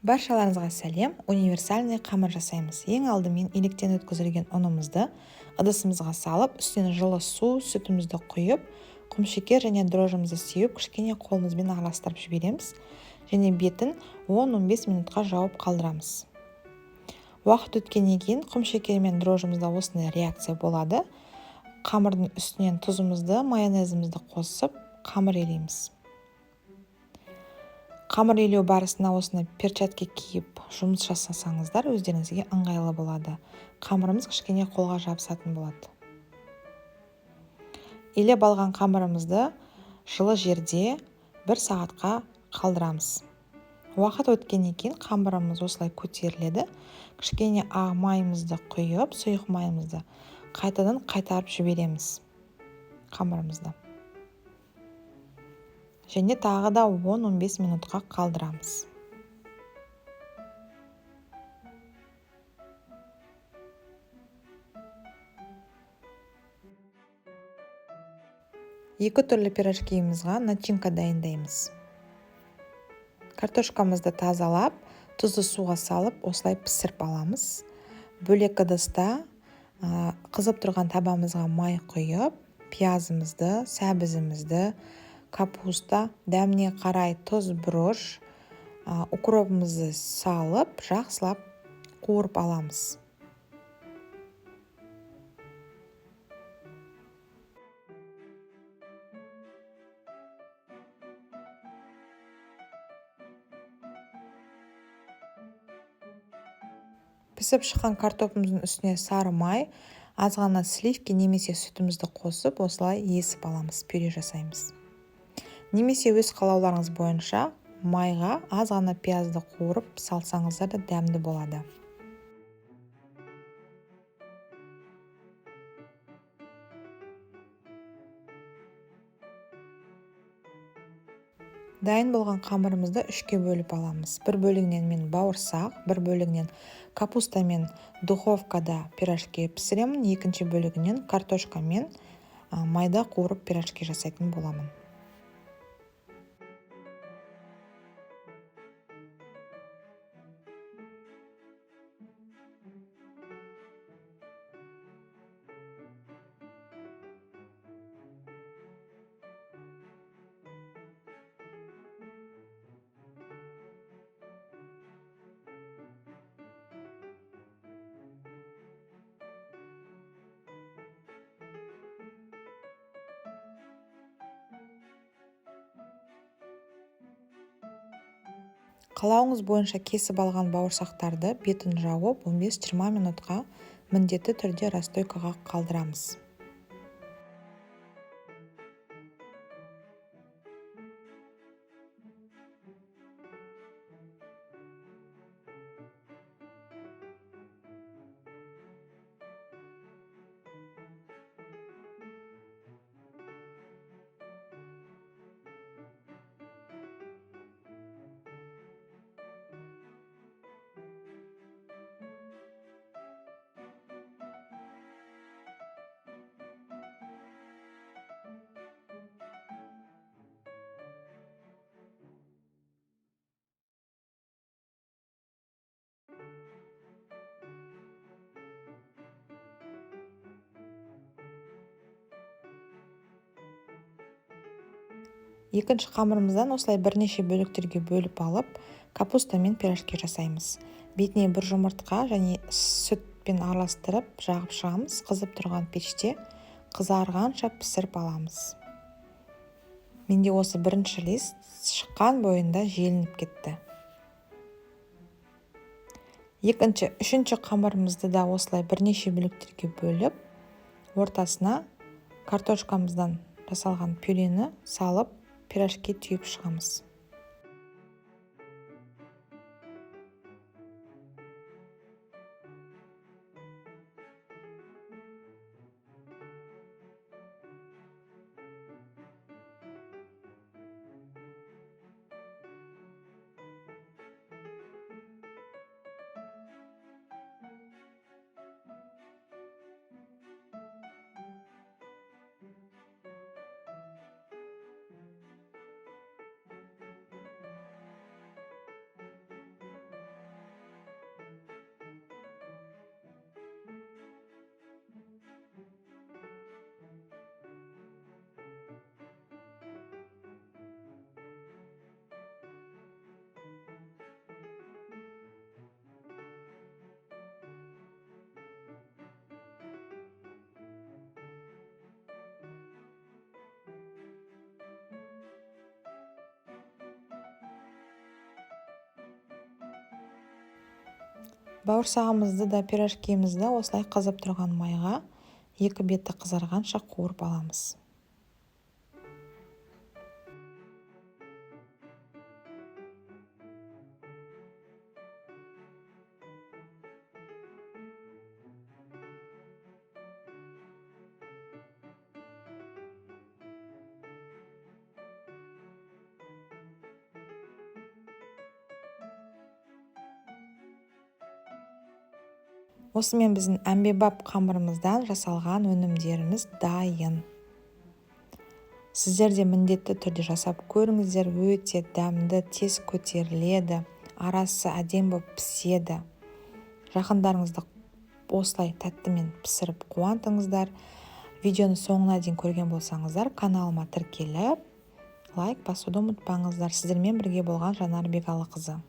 Баршаларыңызға сәлем. Универсальный қамыр жасаймыз. Ең алдымен електен өткізілген ұнымызды ыдысымызға салып, үстіне жылы су, сүтімізді құйып, құмшекер және дрожжымызды сеуіп, кішкене қолымызбен араластырып жібереміз және бетін 10-15 минутқа жауып қалдырамыз. Уақыт өткеннен кейін құмшекер мен дрожжымызда осындай реакция болады. Қамырдың үстінен тұзымызды, майонезімізді қосып, қамыр илейміз. Қамыр илеу барысында осыны перчатка киіп жұмыс жасасаңыздар өздеріңізге ыңғайлы болады. Қамырымыз кішкене қолға жабысатын болады. Илеп алған қамырымызды жылы жерде 1 сағатқа қалдырамыз. Уақыт өткеннен кейін қамырымыз осылай көтеріледі. Кішкене ақ майымызды құйып, сұйық майымызды қайтадан қайтарып жібереміз қамырымызды. Және тағы да 10-15 минутқа қалдырамыз. Екі түрлі пирожкиімізға начинка дайындаймыз. Картошкамызды тазалап, тұзды суға салып, осылай пісіріп аламыз. Бөлек ыдыста қызып тұрған табамызға май құйып, пиязымызды, сәбізімізді, капуста, дәміне қарай тұз, бұрыш, укропымызды салып, жақсылап қуырып аламыз. Пісіп шыққан картопымыздың үстіне сары май, аз ғана сливки немесе сүтімізді қосып, осылай есіп аламыз, пюре жасаймыз. Немесе өз қалауларыңыз бойынша майға аз ғана пиязды қуырып салсаңыздар да дәмді болады. Дайын болған қамырымызды 3-ке бөліп аламыз. Бір бөлігінен мен бауырсақ, бір бөлігінен капуста мен духовкада пирожки пісіремін, екінші бөлігінен картошка мен майда қуырып пирожки жасайтын боламын. Қалауыңыз бойынша кесіп алған бауырсақтарды бетін жауып 15-20 минутқа міндетті түрде расстойкаға қалдырамыз. Екінші қамырымыздан осылай бірнеше бөліктерге бөліп алып, капуста мен пирожки жасаймыз. Бетіне бір жұмыртқа және сүтпен араластырып жағып шығамыз. Қызып тұрған пеште қызарғанша пісіріп аламыз. Менде осы бірінші лист шыққан бойында желініп кетті. Үшінші қамырымызды да осылай бірнеше бөліктерге бөліп, ортасына картошкамыздан жасалған пюрені салып, пирожки түйіп шығамыз. Бауырсағымызды да пирожкимізді осылай қызып тұрған майға 2 беті қызарғанша қуырып аламыз. Осымен біздің әмбебап қамырымыздан жасалған өнімдеріміз дайын. Сіздер де міндетті түрде жасап көріңіздер, өте дәмді, тез көтеріледі, арасы әдемі болып піседі. Жақындарыңызды осылай тәттімен пісіріп қуантыңыздар. Видеоны соңына дейін көрген болсаңыздар, каналыма тіркеліп, лайк басуды ұмытпаңыздар. Сіздермен бірге болған Жанар Бекалықызы.